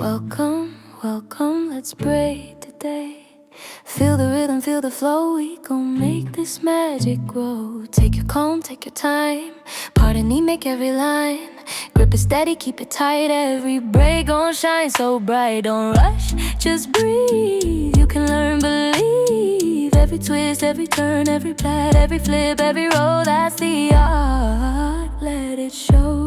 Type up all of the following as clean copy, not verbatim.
Welcome, welcome, let's braid today. Feel the rhythm, feel the flow, we gon' make this magic grow. Take your comb, take your time, pardon me, make every line. Grip it steady, keep it tight, every braid gon' shine so bright. Don't rush, just breathe, you can learn, believe. Every twist, every turn, every plait, every flip, every roll, that's the art, let it show.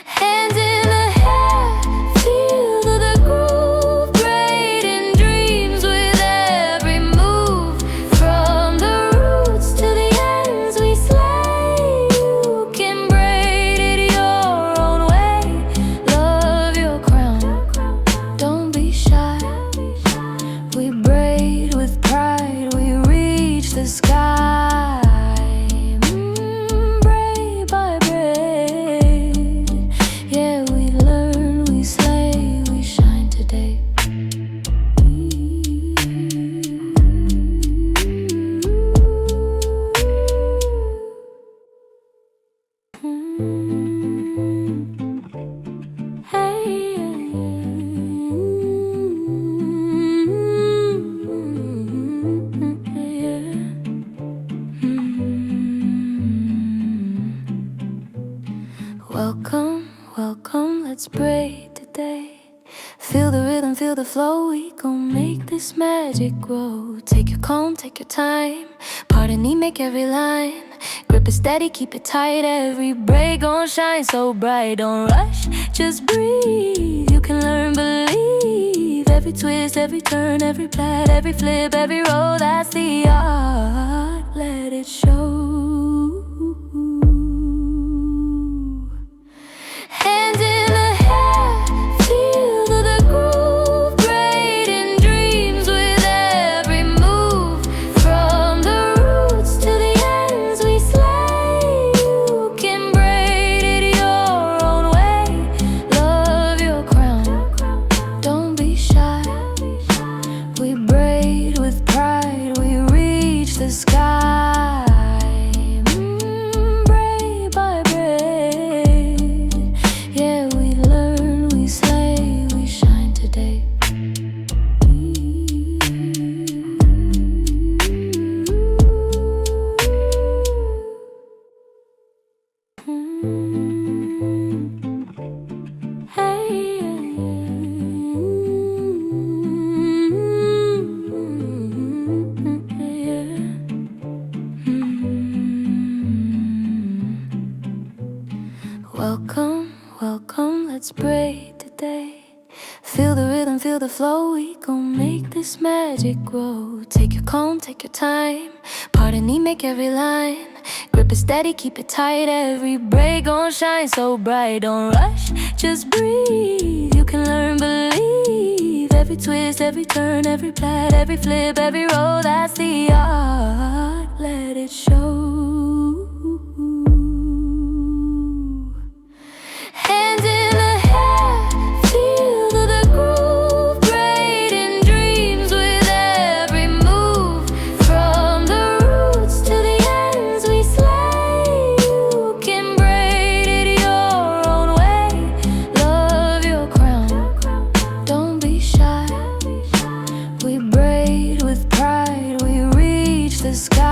Hands in the hair, feel the groove, braiding dreams with every move. From the roots to the ends we slay. You can braid it your own way. Love your crown, don't be shy. We braid with pride, we reach the sky. Welcome, welcome, let's braid today. Feel the rhythm, feel the flow, we gon' make this magic grow. Take your comb, take your time, pardon me, make every line. Grip it steady, keep it tight, every braid gon' shine so bright. Don't rush, just breathe, you can learn, believe. Every twist, every turn, every plait, every flip, every roll, that's the art, let it show. Hands in the hair, feel the groove, braiding dreams with every move. From the roots to the ends we slay. You can braid it your own way. Love your crown, don't be shy. We braid with pride, we reach the sky. Welcome, welcome, let's braid today. Feel the rhythm, feel the flow, we gon' make this magic grow. Take your comb, take your time, pardon me, make every line. Grip it steady, keep it tight, every braid gon' shine so bright. Don't rush, just breathe, you can learn, believe. Every twist, every turn, every plait, every flip, every roll, that's the art, let it show. Hands in the hair, feel the groove, braiding dreams with every move. From the roots to the ends we slay. You can braid it your own way. Love your crown, don't be shy. We braid with pride, we reach the sky.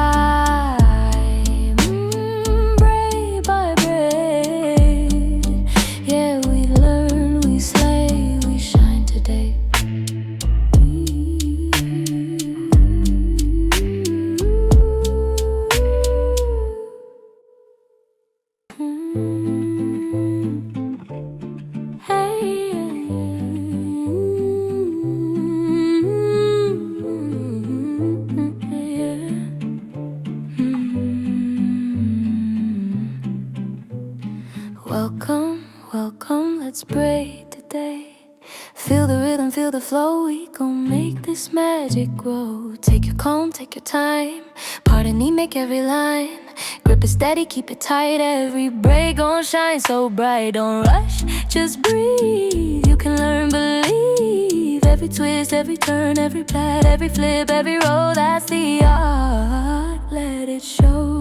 Welcome, welcome, let's braid today. Feel the rhythm, feel the flow, we gon' make this magic grow. Take your comb, take your time, pardon me, make every line. Grip it steady, keep it tight, every braid gon' shine so bright. Don't rush, just breathe, you can learn, believe. Every twist, every turn, every plait, every flip, every roll, that's the art, let it show.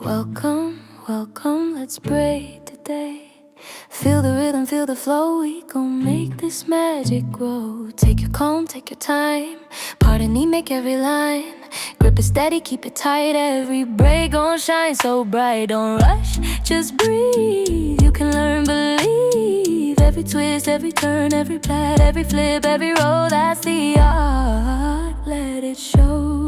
Welcome, welcome, let's braid today. Feel the rhythm, feel the flow, we gon' make this magic grow. Take your comb, take your time, pardon me, make every line. Grip it steady, keep it tight, every braid gon' shine so bright. Don't rush, just breathe, you can learn, believe. Every twist, every turn, every plait, every flip, every roll, that's the art, let it show.